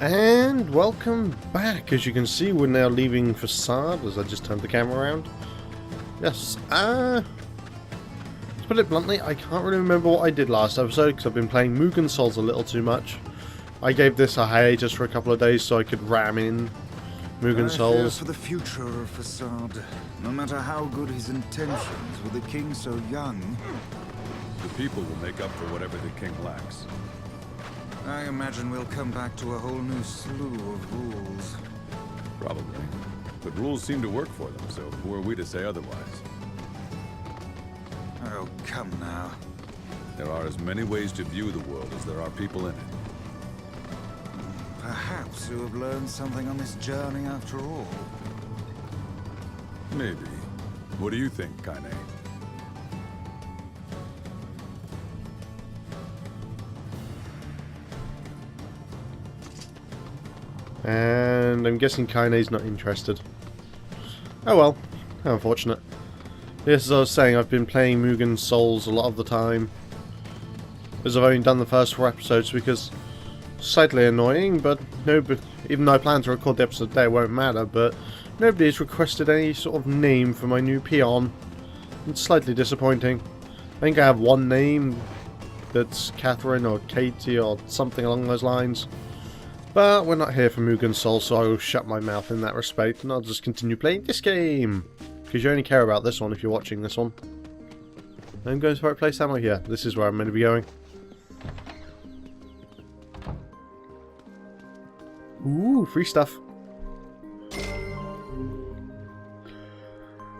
And welcome back. As you can see, we're now leaving Facade as I just turned the camera around. Yes, to put it bluntly, I can't really remember what I did last episode because I've been playing Mugen Souls a little too much. I gave this a hiatus for a couple of days so I could ram in Mugen Souls. I fear for the future of Facade. No matter how good his intentions, with a king so young, the people will make up for whatever the king lacks. I imagine we'll come back to a whole new slew of rules. Probably. But rules seem to work for them, so who are we to say otherwise? Oh, come now. There are as many ways to view the world as there are people in it. Perhaps you have learned something on this journey after all. Maybe. What do you think, Kaine? And I'm guessing Kaine's not interested. Oh well, how unfortunate. Yes, as I was saying, I've been playing Mugen Souls a lot of the time. As I've only done the first 4 episodes because slightly annoying, but no, even though I plan to record the episode today, it won't matter, but nobody's requested any sort of name for my new peon. It's slightly disappointing. I think I have one name that's Catherine or Katie or something along those lines. But we're not here for Mugen Souls, so I will shut my mouth in that respect, and I'll just continue playing this game. Because you only care about this one if you're watching this one. I'm going to the right place, am I? Here. This is where I'm meant to be going. Ooh, free stuff.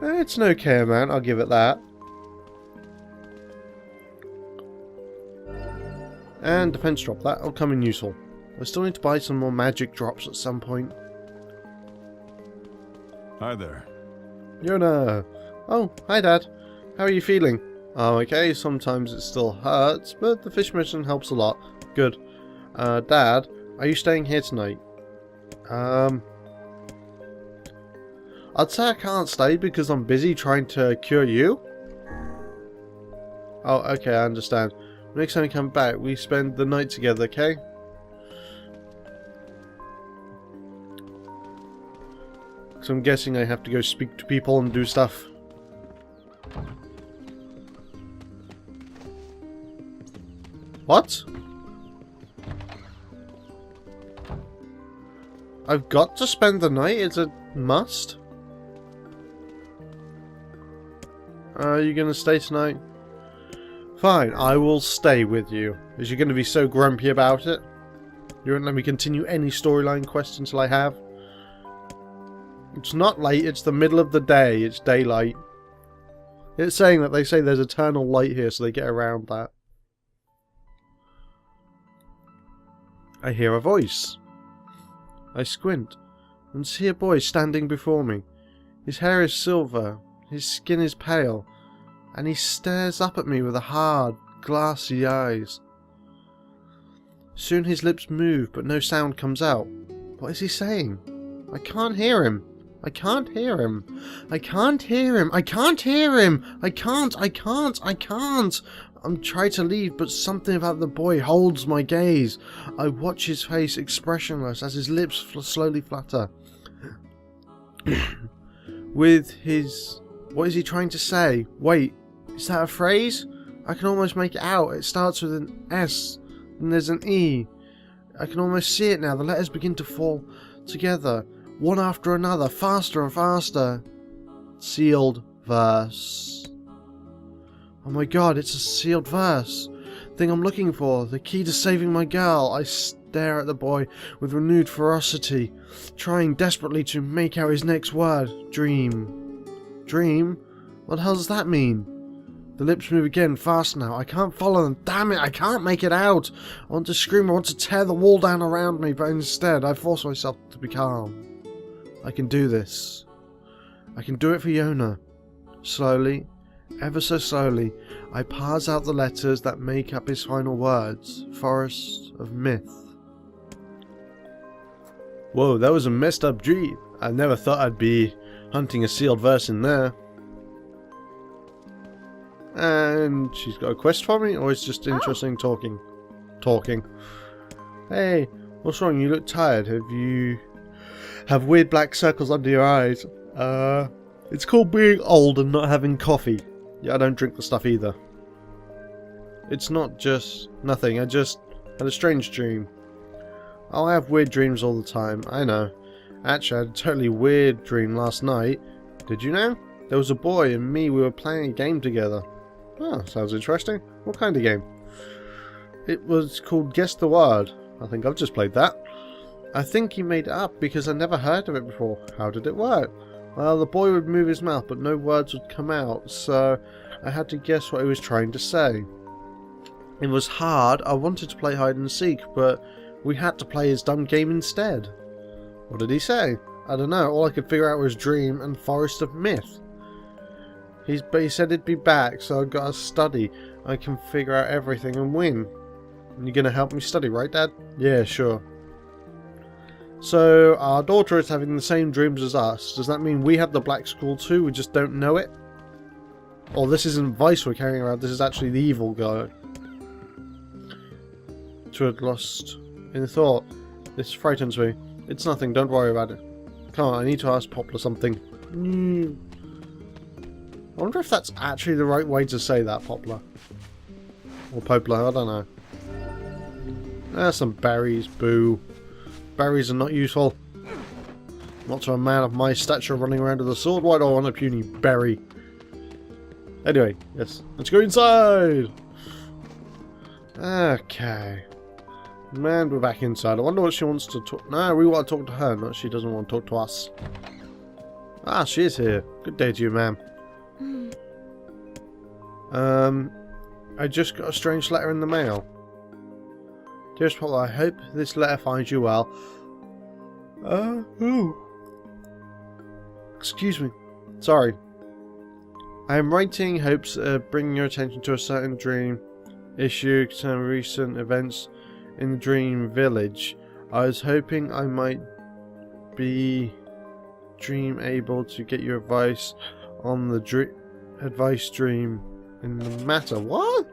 It's an okay amount, I'll give it that. And defense drop, that'll come in useful. I still need to buy some more magic drops at some point. Hi there. Yona! Oh, hi Dad. How are you feeling? Oh, okay, sometimes it still hurts, but the fish medicine helps a lot. Good. Dad, are you staying here tonight? I'd say I can't stay because I'm busy trying to cure you. Oh, okay, I understand. Next time we come back, we spend the night together, okay? So I'm guessing I have to go speak to people and do stuff. What? I've got to spend the night? It's a must? Are you gonna stay tonight? Fine, I will stay with you. Is you gonna be so grumpy about it? You won't let me continue any storyline quest until I have? It's not late, it's the middle of the day, it's daylight. It's saying that they say there's eternal light here, so they get around that. I hear a voice. I squint, and see a boy standing before me. His hair is silver, his skin is pale, and he stares up at me with hard, glassy eyes. Soon his lips move, but no sound comes out. What is he saying? I can't hear him. I can't hear him. I can't hear him. I can't hear him. I can't. I'm trying to leave, but something about the boy holds my gaze. I watch his face expressionless as his lips slowly flutter. With his... What is he trying to say? Wait, is that a phrase? I can almost make it out. It starts with an S, and there's an E. I can almost see it now. The letters begin to fall together, one after another, faster and faster. Sealed verse. Oh my god, it's a sealed verse. Thing I'm looking for, the key to saving my girl. I stare at the boy with renewed ferocity, trying desperately to make out his next word. Dream. Dream? What the hell does that mean? The lips move again, fast now. I can't follow them. Damn it, I can't make it out. I want to scream, I want to tear the wall down around me, but instead I force myself to be calm. I can do this. I can do it for Yona. Slowly, ever so slowly, I parse out the letters that make up his final words. Forest of Myth. Whoa, that was a messed up dream. I never thought I'd be hunting a sealed verse in there. And she's got a quest for me, or it's just interesting talking? Hey, What's wrong? You look tired. Have weird black circles under your eyes? It's called being old and not having coffee. Yeah, I don't drink the stuff either. It's not just nothing. I just had a strange dream. Oh, I have weird dreams all the time. I know. Actually, I had a totally weird dream last night. Did you know? There was a boy and me. We were playing a game together. Oh, sounds interesting. What kind of game? It was called Guess the Word. I think I've just played that. I think he made it up because I never heard of it before. How did it work? Well, the boy would move his mouth, but no words would come out, so I had to guess what he was trying to say. It was hard. I wanted to play hide and seek, but we had to play his dumb game instead. What did he say? I don't know. All I could figure out was dream and forest of myth. But he said he'd be back, so I got to study. I can figure out everything and win. You're gonna help me study, right, Dad? Yeah, sure. So, our daughter is having the same dreams as us. Does that mean we have the black scroll too? We just don't know it? Or this isn't Vice we're carrying around, this is actually the evil guy. To have lost in thought. This frightens me. It's nothing, don't worry about it. Come on, I need to ask Poplar something. I wonder if that's actually the right way to say that, Poplar. Or Poplar, I don't know. There's some berries, boo. Berries are not useful. Not to a man of my stature running around with a sword. Why do I want a puny berry? Anyway, yes. Let's go inside! Okay. Man, we're back inside. I wonder what she wants to talk... No, we want to talk to her, not she doesn't want to talk to us. Ah, she is here. Good day to you, ma'am. I just got a strange letter in the mail. Dearest Poplar, I hope this letter finds you well. Who? Excuse me. Sorry. I am writing hopes bringing your attention to a certain dream issue concerning recent events in the dream village. I was hoping I might be able to get your advice on the dream in the matter. What?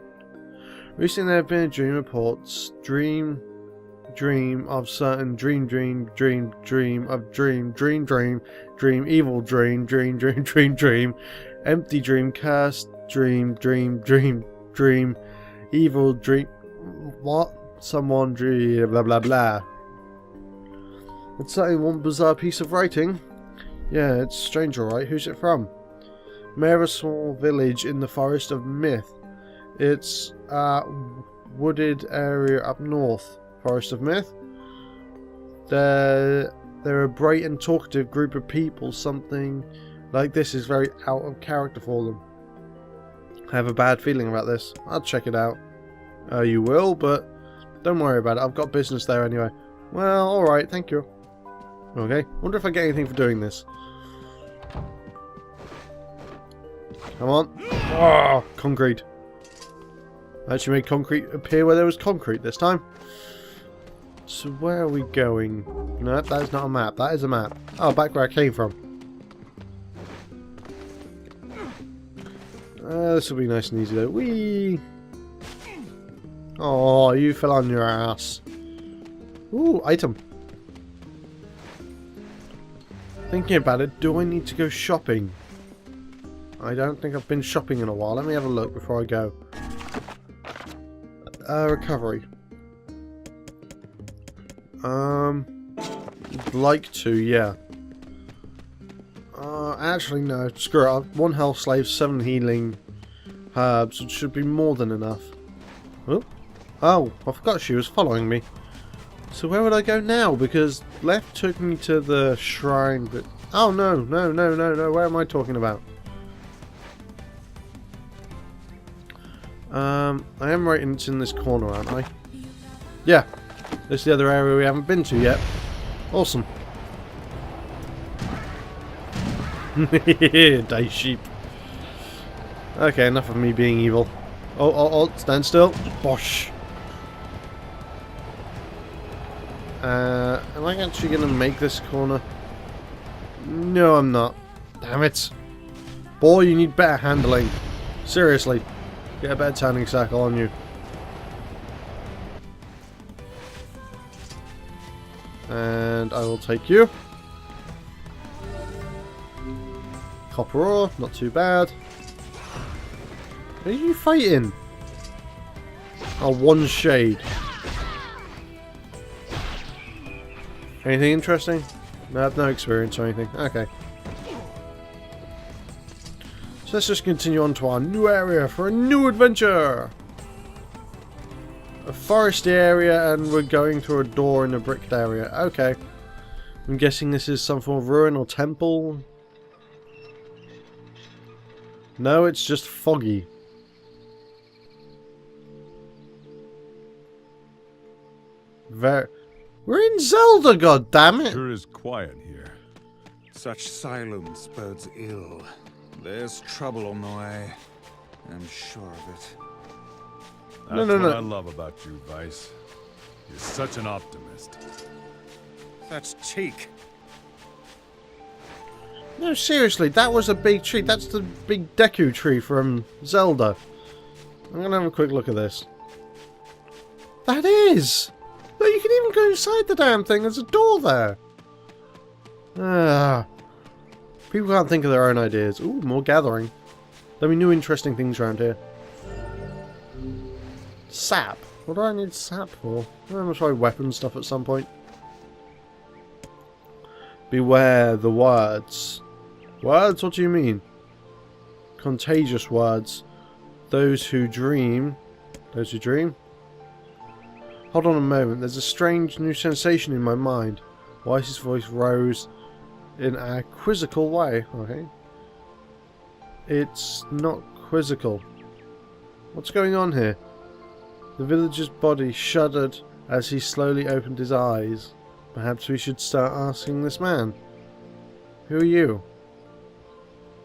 Recently there have been dream reports. Dream of certain dream of dream evil dream empty dream cursed dream evil dream. What? Someone dream blah blah blah. It's certainly one bizarre piece of writing. Yeah, it's strange, alright. Who's it from? Mayor of a small village in the forest of myth. It's a wooded area up north. Forest of myth. They're a bright and talkative group of people. Something like this is very out of character for them. I have a bad feeling about this. I'll check it out. You will, but don't worry about it. I've got business there anyway. Well, alright, thank you. Okay, wonder if I get anything for doing this. Come on. Oh, concrete. I actually made concrete appear where there was concrete this time. So where are we going? No, that is not a map. That is a map. Oh, back where I came from. This will be nice and easy though. Whee! Oh, you fell on your ass. Ooh, item. Thinking about it, do I need to go shopping? I don't think I've been shopping in a while. Let me have a look before I go. Recovery. Like to, yeah. Actually no, screw it. 1 health slave, 7 healing herbs, which should be more than enough. Oh, I forgot she was following me. So where would I go now? Because left took me to the shrine, but... Oh no, where am I talking about? I am right in this corner, aren't I? Yeah, this is the other area we haven't been to yet. Awesome. Die sheep. Okay, enough of me being evil. Oh, stand still. Bosh. Am I actually going to make this corner? No, I'm not. Damn it. Boy, you need better handling. Seriously. Get a better turning circle on you. And I will take you. Copper ore, not too bad. Who are you fighting? Oh, one shade. Anything interesting? No, I have no experience or anything. Okay. So let's just continue on to our new area for a new adventure. A foresty area, and we're going through a door in a bricked area. Okay. I'm guessing this is some form of ruin or temple. No, it's just foggy. We're in Zelda, goddammit! Sure is quiet here. Such silence bodes ill. There's trouble on the way. I'm sure of it. That's what I love about you, Vice. You're such an optimist. That's cheek. No, seriously, that was a big tree. That's the big Deku tree from Zelda. I'm gonna have a quick look at this. That is! Look, you can even go inside the damn thing. There's a door there. People can't think of their own ideas. Ooh, more gathering. There'll be new interesting things around here. Sap. What do I need sap for? I'm gonna try weapon stuff at some point. Beware the words. Words? What do you mean? Contagious words. Those who dream. Those who dream? Hold on a moment. There's a strange new sensation in my mind. Weiss's voice rose in a quizzical way. Okay. It's not quizzical. What's going on here? The villager's body shuddered as he slowly opened his eyes. Perhaps we should start asking this man. Who are you?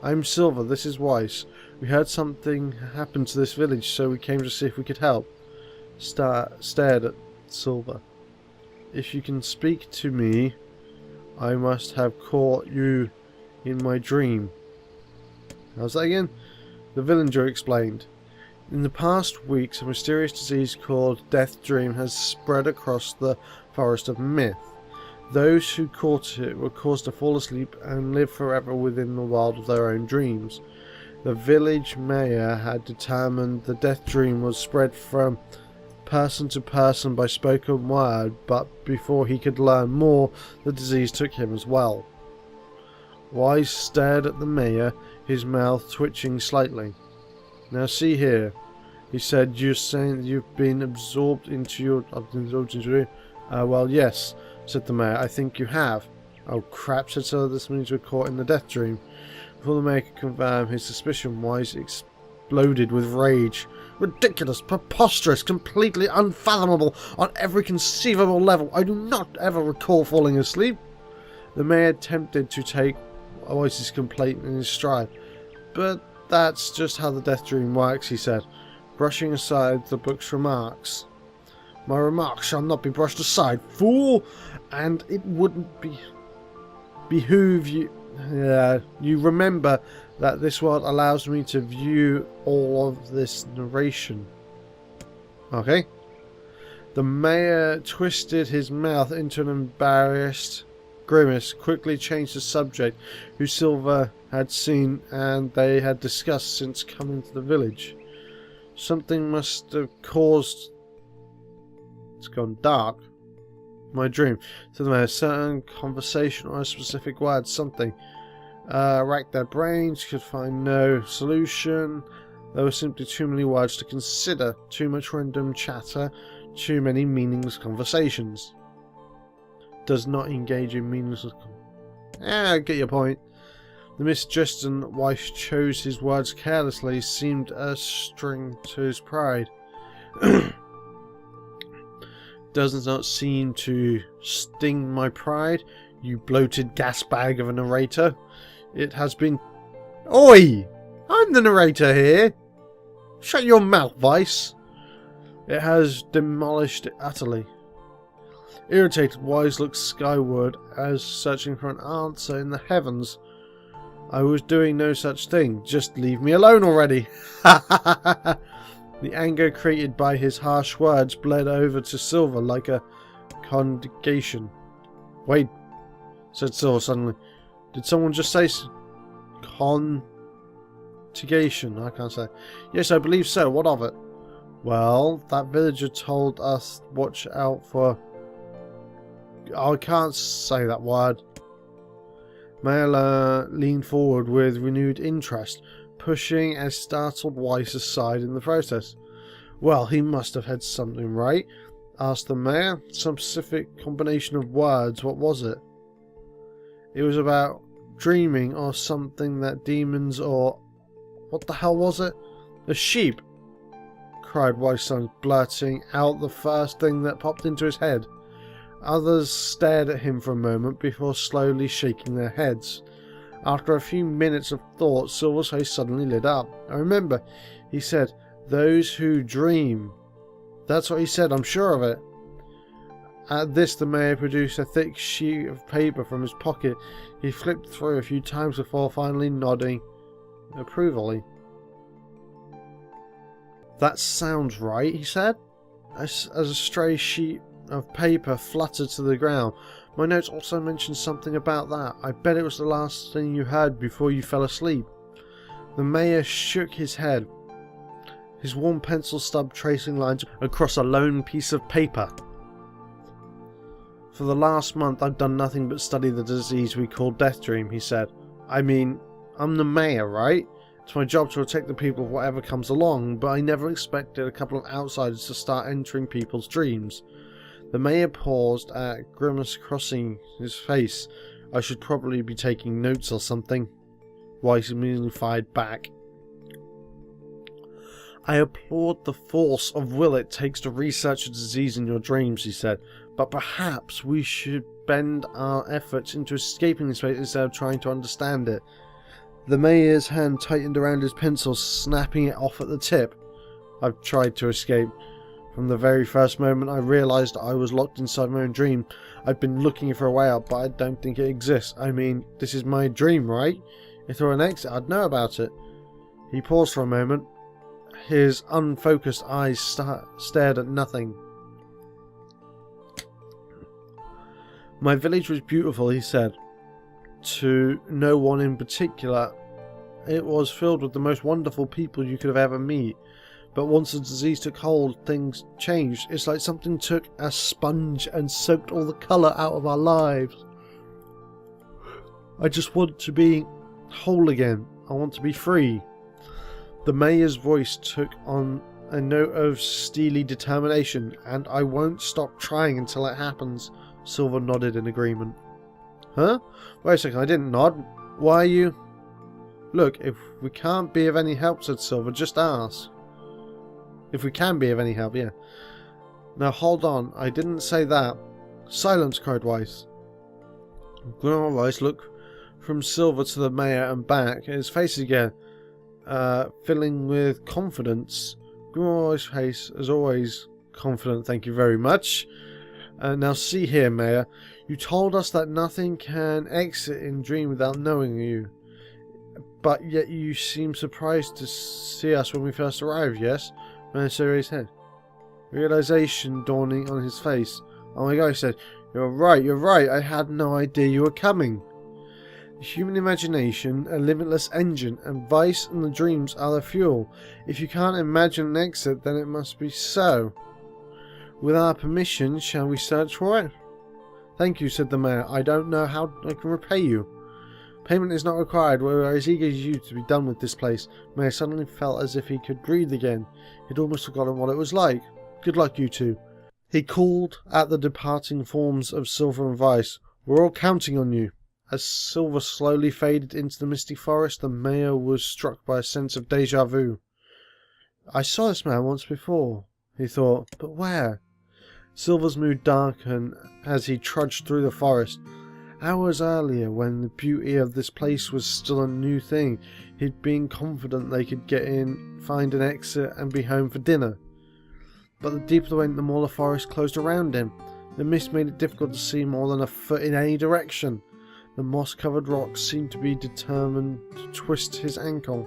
I'm Silver, this is Weiss. We heard something happened to this village, so we came to see if we could help. Stared at Silver. If you can speak to me, I must have caught you in my dream. How's that again? The villager explained. In the past weeks, a mysterious disease called Death Dream has spread across the forest of myth. Those who caught it were caused to fall asleep and live forever within the world of their own dreams. The village mayor had determined the Death Dream was spread from person to person by spoken word, but before he could learn more, the disease took him as well. Wise stared at the mayor, his mouth twitching slightly. Now see here, he said, you're saying that you've been absorbed into your... well, yes, said the mayor, I think you have. Oh crap, said so, this means we're caught in the Death Dream. Before the mayor could confirm his suspicion, Wise exploded with rage. Ridiculous, preposterous, completely unfathomable on every conceivable level. I do not ever recall falling asleep. The mayor attempted to take Wise's complaint in his stride. But that's just how the Death Dream works, he said, brushing aside the book's remarks. My remarks shall not be brushed aside, fool! And it wouldn't behoove you... you remember that this world allows me to view all of this narration. Okay. The mayor twisted his mouth into an embarrassed grimace, quickly changed the subject, who Silver had seen and they had discussed since coming to the village. Something must have caused... It's gone dark. My dream. To the mayor, certain conversation or a specific word, something. Racked their brains, could find no solution. There were simply too many words to consider, too much random chatter, too many meaningless conversations. Does not engage in meaningless... I get your point. The misjudged wife chose his words carelessly, seemed a string to his pride. Does not seem to sting my pride, you bloated gas bag of a narrator. It has been... Oi! I'm the narrator here! Shut your mouth, Vice! It has demolished it utterly. Irritated, Wise looked skyward as searching for an answer in the heavens. I was doing no such thing. Just leave me alone already! Ha ha ha ha! The anger created by his harsh words bled over to Silver like a contagion. Wait, said Silver suddenly. Did someone just say conjugation? I can't say. Yes, I believe so. What of it? Well, that villager told us watch out for... I can't say that word. Mela leaned forward with renewed interest, pushing a startled Weiss aside in the process. Well, he must have had something right, asked the mayor. Some specific combination of words. What was it? It was about dreaming or something that demons or... What the hell was it? A sheep, cried Weiss, blurting out the first thing that popped into his head. Others stared at him for a moment before slowly shaking their heads. After a few minutes of thought, Silver's face suddenly lit up. I remember, he said, those who dream. That's what he said, I'm sure of it. At this, the mayor produced a thick sheet of paper from his pocket. He flipped through a few times before finally nodding approvingly. That sounds right, he said, as a stray sheet of paper fluttered to the ground. My notes also mentioned something about that. I bet it was the last thing you heard before you fell asleep. The mayor shook his head, his warm pencil stub tracing lines across a lone piece of paper. For the last month I've done nothing but study the disease we call death dream, he said. I mean, I'm the mayor, right? It's my job to protect the people of whatever comes along, but I never expected a couple of outsiders to start entering people's dreams. The mayor paused, a grimace crossing his face. I should probably be taking notes or something. Weiss immediately fired back. I applaud the force of will it takes to research a disease in your dreams, he said, but perhaps we should bend our efforts into escaping this place instead of trying to understand it. The mayor's hand tightened around his pencil, snapping it off at the tip. I've tried to escape. From the very first moment I realised I was locked inside my own dream. I've been looking for a way out, but I don't think it exists. I mean, this is my dream, right? If there were an exit, I'd know about it. He paused for a moment. His unfocused eyes stared at nothing. My village was beautiful, he said. To no one in particular. It was filled with the most wonderful people you could have ever met. But once the disease took hold, things changed. It's like something took a sponge and soaked all the colour out of our lives. I just want to be whole again. I want to be free. The mayor's voice took on a note of steely determination, and I won't stop trying until it happens. Silver nodded in agreement. Huh? Wait a second, I didn't nod. Why are you... Look, if we can't be of any help, said Silver, just ask. If we can be of any help, yeah. Now hold on, I didn't say that. Silence, cried Weiss. Grandma Weiss looked from Silver to the mayor and back, his face again, filling with confidence. Grandma Weiss' face, as always, confident, thank you very much. Now see here, Mayor, you told us that nothing can exit in dream without knowing you. But yet you seem surprised to see us when we first arrived, yes? Mayor raised his head. Realization dawning on his face. Oh my god, he said, you're right, I had no idea you were coming. The human imagination, a limitless engine, and Weiss and the dreams are the fuel. If you can't imagine an exit, then it must be so. With our permission, shall we search for it? Thank you, said the mayor. I don't know how I can repay you. Payment is not required. We're as eager as you to be done with this place. Mayor suddenly felt as if he could breathe again. He'd almost forgotten what it was like. Good luck, you two. He called at the departing forms of Silver and Weiss. We're all counting on you. As Silver slowly faded into the misty forest, the mayor was struck by a sense of déjà vu. I saw this man once before, he thought, but where? Silver's mood darkened as he trudged through the forest. Hours earlier, when the beauty of this place was still a new thing, he'd been confident they could get in, find an exit, and be home for dinner. But the deeper they went, the more the forest closed around him. The mist made it difficult to see more than a foot in any direction. The moss-covered rocks seemed to be determined to twist his ankle.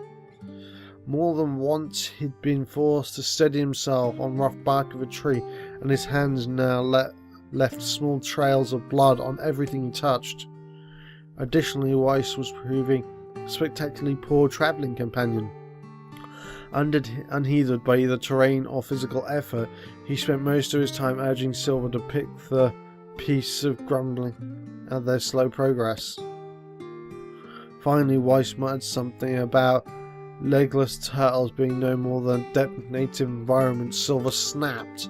More than once he'd been forced to steady himself on rough bark of a tree, and his hands now let left small trails of blood on everything he touched. Additionally, Weiss was proving a spectacularly poor travelling companion. Unheeded by either terrain or physical effort, he spent most of his time urging Silver to pick the piece of grumbling at their slow progress. Finally, Weiss muttered something about legless turtles being no more than dead native environments. Silver snapped.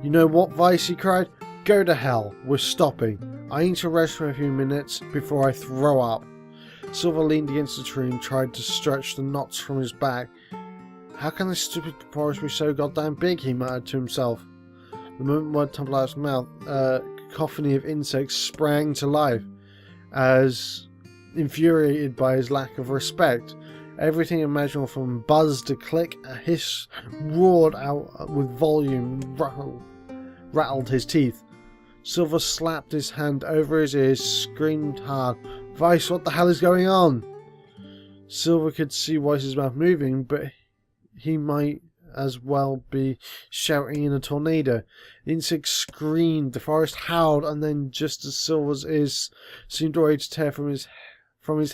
"You know what, Weiss?" he cried. "Go to hell. We're stopping. I need to rest for a few minutes before I throw up." Silver leaned against the tree and tried to stretch the knots from his back. "How can this stupid forest be so goddamn big?" he muttered to himself. The moment word tumbled out of his mouth, a cacophony of insects sprang to life. As infuriated by his lack of respect, everything imaginable from buzz to click, a hiss roared out with volume, rattled his teeth. Silver slapped his hand over his ears, screamed hard, "Weiss, what the hell is going on?" Silver could see Weiss's mouth moving, but he might as well be shouting in a tornado. The insect screamed, the forest howled, and then, just as Silver's ears seemed ready to tear from his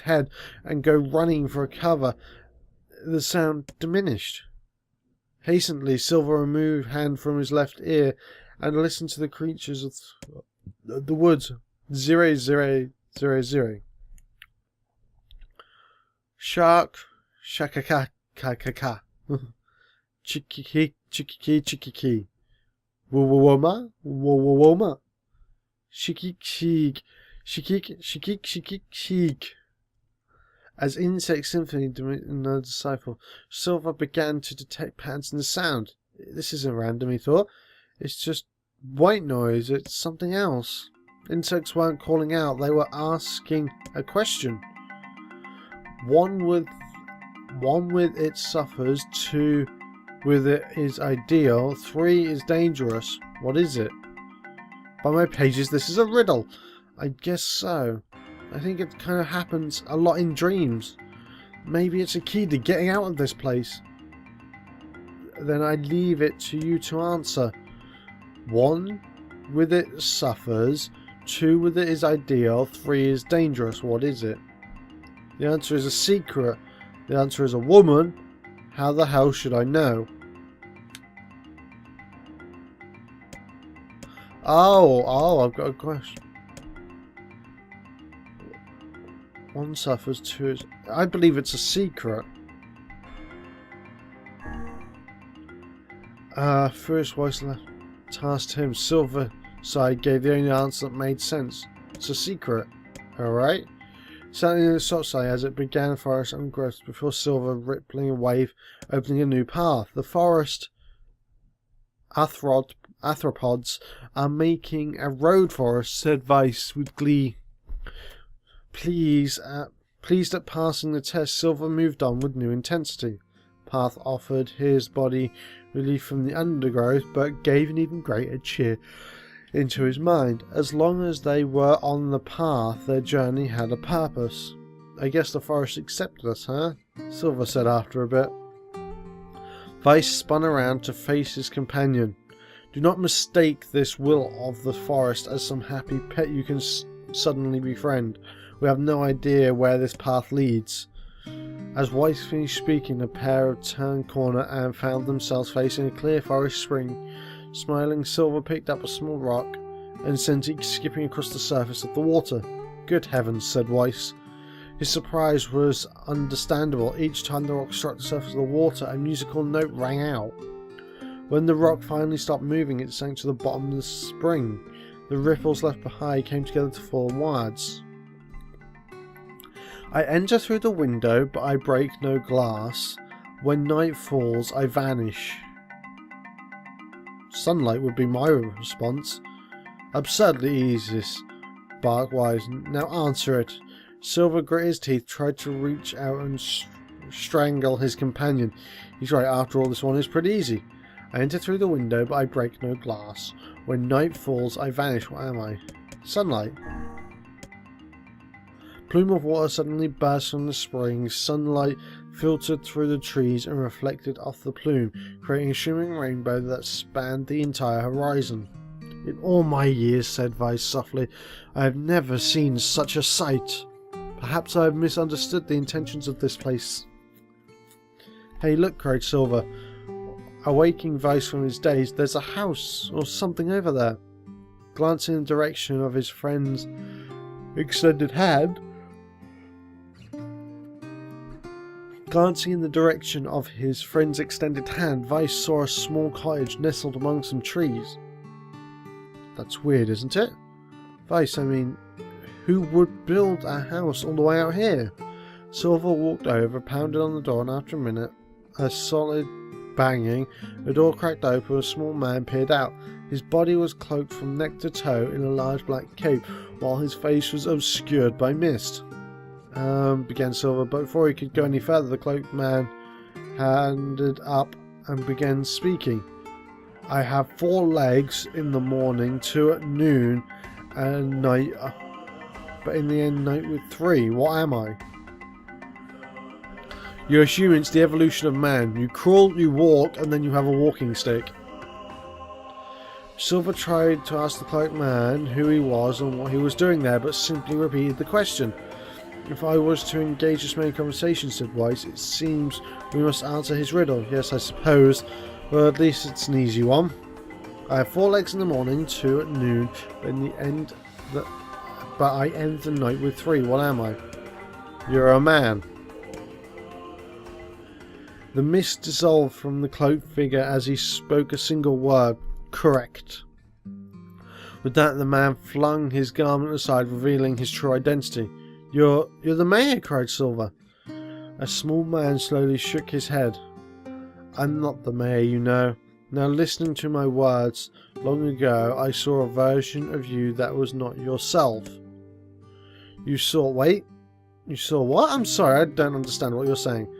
head and go running for cover, the sound diminished. Hastily, Silver removed hand from his left ear and listened to the creatures of the woods. 0000. Shark, shakaka. Chikiki, chikiki, chikiki. Wowoma, wowoma. Shikik, shik, shikik, shikik, shikik, shik. As insect symphony in the decipher, Silver began to detect patterns in the sound. This isn't random, he thought. It's just white noise. It's something else. Insects weren't calling out. They were asking a question. One with it suffers. 2 with it is ideal. 3 is dangerous. What is it? By my pages, this is a riddle. I guess so. I think it kind of happens a lot in dreams. Maybe it's a key to getting out of this place. Then I leave it to you to answer. 1 with it suffers. 2 with it is ideal. 3 is dangerous. What is it? The answer is a secret. The answer is a woman. How the hell should I know? Oh, I've got a question. 1 suffers, 2 is... I believe it's a secret. First Weiss tasked him. Silver side gave the only answer that made sense. It's a secret. Alright. Standing in the side as it began forest ungrowth before Silver rippling a wave, opening a new path. The forest arthropods are making a road for us, said Weiss with glee. Pleased at passing the test, Silver moved on with new intensity. Path offered his body relief from the undergrowth, but gave an even greater cheer into his mind. As long as they were on the path, their journey had a purpose. I guess the forest accepted us, huh? Silver said after a bit. Weiss spun around to face his companion. Do not mistake this will of the forest as some happy pet you can suddenly befriend. We have no idea where this path leads. As Weiss finished speaking, the pair turned corner and found themselves facing a clear forest spring. Smiling, Silver picked up a small rock and sent it skipping across the surface of the water. Good heavens, said Weiss. His surprise was understandable. Each time the rock struck the surface of the water, a musical note rang out. When the rock finally stopped moving, it sank to the bottom of the spring. The ripples left behind came together to form words. I enter through the window, but I break no glass. When night falls, I vanish. Sunlight would be my response. Absurdly easy, barked Weiss. Now answer it. Silver grit his teeth, tried to reach out and strangle his companion. He's right, after all, this one is pretty easy. I enter through the window, but I break no glass. When night falls, I vanish. What am I? Sunlight. Plume of water suddenly burst from the spring. Sunlight filtered through the trees and reflected off the plume, creating a shimmering rainbow that spanned the entire horizon. In all my years, said Vice softly, I have never seen such a sight. Perhaps I have misunderstood the intentions of this place. Hey, look, cried Silver, awaking Vice from his daze. There's a house or something over there. Glancing in the direction of his friend's extended hand, Vice saw a small cottage nestled among some trees. That's weird, isn't it? Vice, I mean, who would build a house all the way out here? Silver walked over, pounded on the door, and after a minute, a solid banging, the door cracked open, a small man peered out. His body was cloaked from neck to toe in a large black cape, while his face was obscured by mist. Began Silver, but before he could go any further, the cloaked man handed up and began speaking. I have 4 legs in the morning, 2 at noon, and night, but in the end night with 3. What am I? You're human, it's the evolution of man. You crawl, you walk, and then you have a walking stick. Silver tried to ask the cloaked man who he was and what he was doing there, but simply repeated the question. If I was to engage this main conversation, said Weiss, it seems we must answer his riddle. Yes, I suppose. Well, at least it's an easy one. I have 4 legs in the morning, 2 at noon, but I end the night with 3. What am I? You're a man. The mist dissolved from the cloaked figure as he spoke a single word. Correct. With that, the man flung his garment aside, revealing his true identity. You're the mayor, cried Silver. A small man slowly shook his head. I'm not the mayor, you know. Now listening to my words, long ago I saw a version of you that was not yourself. You saw what? I'm sorry, I don't understand what you're saying.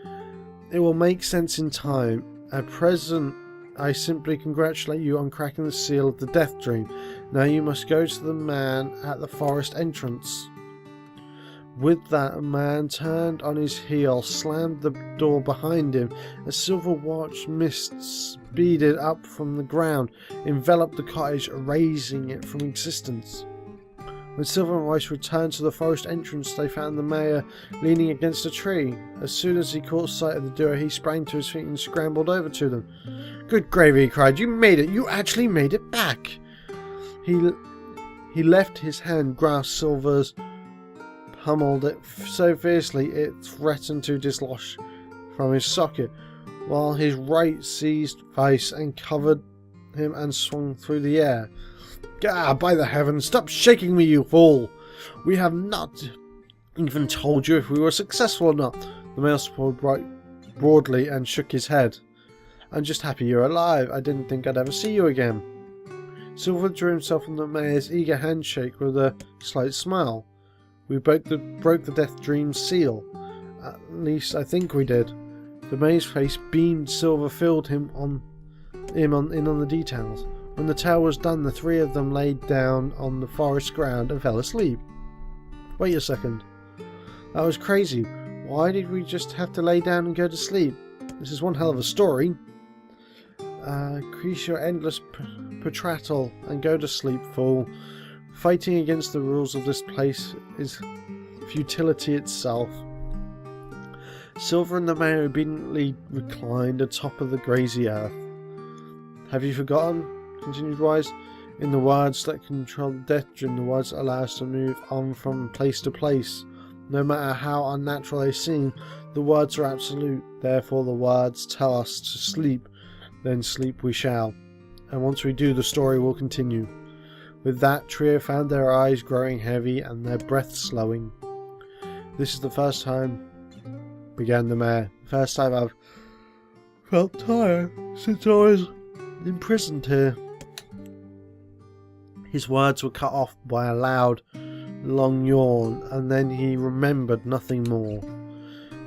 It will make sense in time. At present, I simply congratulate you on cracking the seal of the death dream. Now you must go to the man at the forest entrance. With that, a man turned on his heel, slammed the door behind him. A silver watch mist speeded up from the ground, enveloped the cottage, erasing it from existence. When Silver and Weiss returned to the forest entrance, they found the mayor leaning against a tree. As soon as he caught sight of the duo, he sprang to his feet and scrambled over to them. Good gravy, he cried. You made it! You actually made it back! He left his hand grasp Silver's, pummeled it so fiercely it threatened to dislodge from his socket, while his right seized Weiss and covered him and swung through the air. Gah, by the heavens, stop shaking me, you fool! We have not even told you if we were successful or not. The mayor smiled broadly and shook his head. I'm just happy you're alive. I didn't think I'd ever see you again. Silver drew himself from the mayor's eager handshake with a slight smile. We broke the death dream seal. At least I think we did. The mayor's face beamed. Silver filled him in on the details. When the tale was done, the 3 of them laid down on the forest ground and fell asleep. Wait a second. That was crazy. Why did we just have to lay down and go to sleep? This is one hell of a story. Increase your endless prattle and go to sleep, fool. Fighting against the rules of this place is futility itself. Silver and the mayor obediently reclined atop of the grazy earth. Have you forgotten? Continued Wise. In the words that control the death dream, the words that allow us to move on from place to place. No matter how unnatural they seem, the words are absolute. Therefore the words tell us to sleep, then sleep we shall. And once we do, the story will continue. With that, trio found their eyes growing heavy and their breath slowing. This is the first time, began the mayor, first time I've felt tired since I was imprisoned here. His words were cut off by a loud, long yawn, and then he remembered nothing more.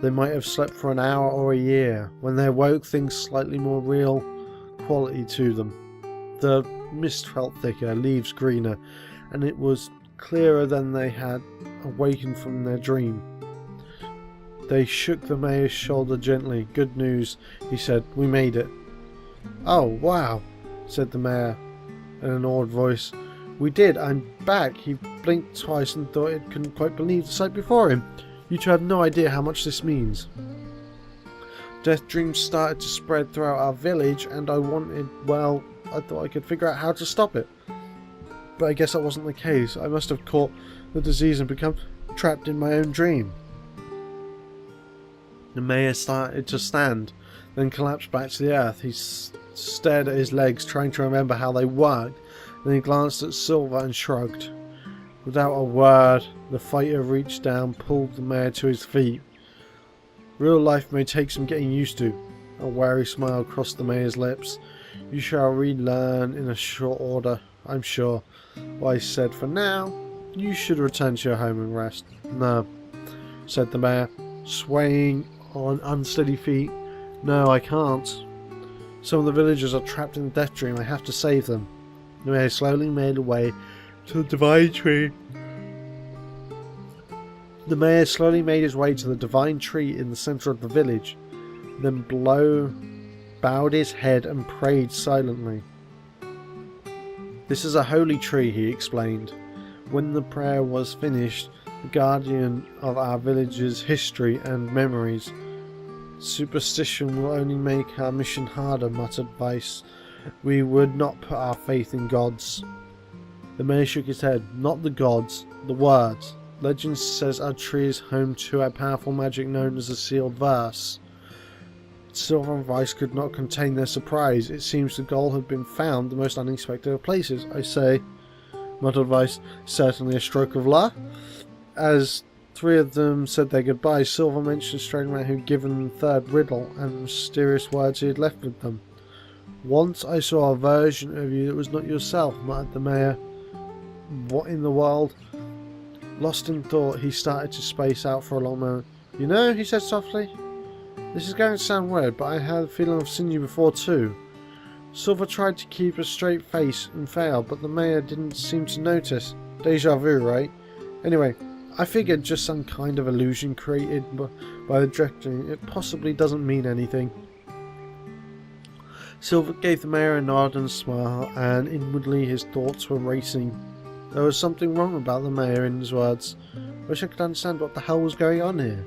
They might have slept for an hour or a year. When they awoke, things slightly more real quality to them. The mist felt thicker, leaves greener, and it was clearer than they had awakened from their dream. They shook the mayor's shoulder gently. Good news, he said. We made it. Oh, wow, said the mayor. in an awed voice. We did, I'm back. He blinked twice and thought it couldn't quite believe the sight before him. You two have no idea how much this means. Death dreams started to spread throughout our village, and I thought I could figure out how to stop it. But I guess that wasn't the case. I must have caught the disease and become trapped in my own dream. The mayor started to stand, then collapsed back to the earth. He stared at his legs, trying to remember how they worked. Then he glanced at Silver and shrugged. Without a word, the fighter reached down, pulled the mayor to his feet. Real life may take some getting used to. A wary smile crossed the mayor's lips. You shall relearn in a short order, I'm sure. Weiss said, for now, you should return to your home and rest. No, said the mayor, swaying on unsteady feet. No, I can't. Some of the villagers are trapped in the death dream. I have to save them. The mayor slowly made a way to the divine tree. The mayor slowly made his way to the divine tree in the centre of the village, then bowed his head and prayed silently. This is a holy tree, he explained. When the prayer was finished, the guardian of our village's history and memories. Superstition will only make our mission harder, muttered Weiss. We would not put our faith in gods. The mayor shook his head. Not the gods, the words. Legend says our tree is home to a powerful magic known as the Sealed Verse. Silver and Weiss could not contain their surprise. It seems the goal had been found, the most unexpected of places. I say, muttered Weiss, certainly a stroke of luck. As three of them said their goodbyes, Silver mentioned a strange man who'd given them the third riddle and the mysterious words he had left with them. Once I saw a version of you that was not yourself, muttered the mayor. What in the world? Lost in thought, he started to space out for a long moment. You know, he said softly, this is going to sound weird, but I had a feeling I've seen you before too. Silver tried to keep a straight face and failed, but the mayor didn't seem to notice. Deja vu, right? Anyway, I figured just some kind of illusion created by the director. It possibly doesn't mean anything. Silver gave the mayor a nod and a smile, and inwardly his thoughts were racing. There was something wrong about the mayor in his words. I wish I could understand what the hell was going on here.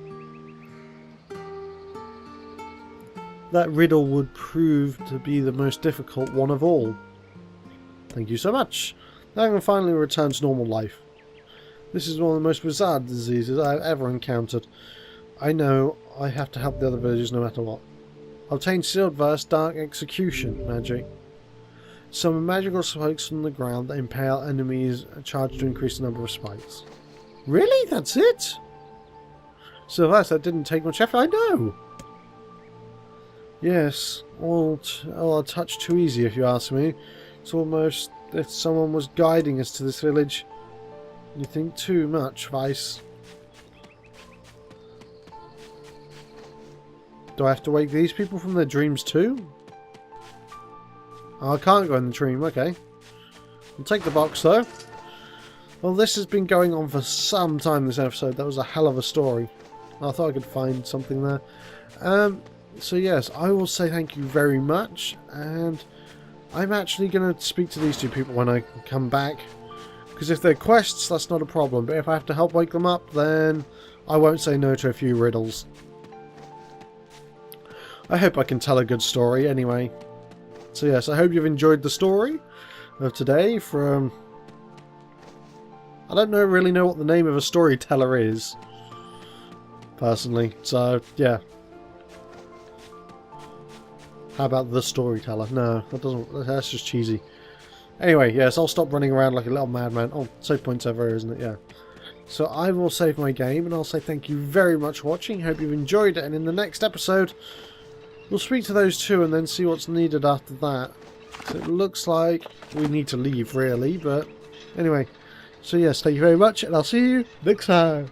That riddle would prove to be the most difficult one of all. Thank you so much. Now I can finally return to normal life. This is one of the most bizarre diseases I have ever encountered. I know I have to help the other villagers no matter what. Obtain Sealed Verse Dark Execution magic. Summon magical spikes from the ground that impale enemies charged to increase the number of spikes. Really? That's it? So that didn't take much effort, I know. Yes, all a touch too easy if you ask me. It's almost if someone was guiding us to this village. You think too much, Weiss. Do I have to wake these people from their dreams too? Oh, I can't go in the dream, okay. I'll take the box though. Well, this has been going on for some time, this episode. That was a hell of a story. I thought I could find something there. So yes, I will say thank you very much, and I'm actually going to speak to these two people when I come back, because if they're quests, that's not a problem, but if I have to help wake them up, then I won't say no to a few riddles. I hope I can tell a good story anyway. So yes, I hope you've enjoyed the story of today from... I don't really know what the name of a storyteller is, personally, so yeah. How about the storyteller? No, that doesn't. That's just cheesy. Anyway, yes, I'll stop running around like a little madman. Oh, save points over, isn't it? Yeah. So I will save my game, and I'll say thank you very much for watching. Hope you've enjoyed it, and in the next episode, we'll speak to those two and then see what's needed after that. So it looks like we need to leave, really, but anyway. So yes, thank you very much, and I'll see you next time.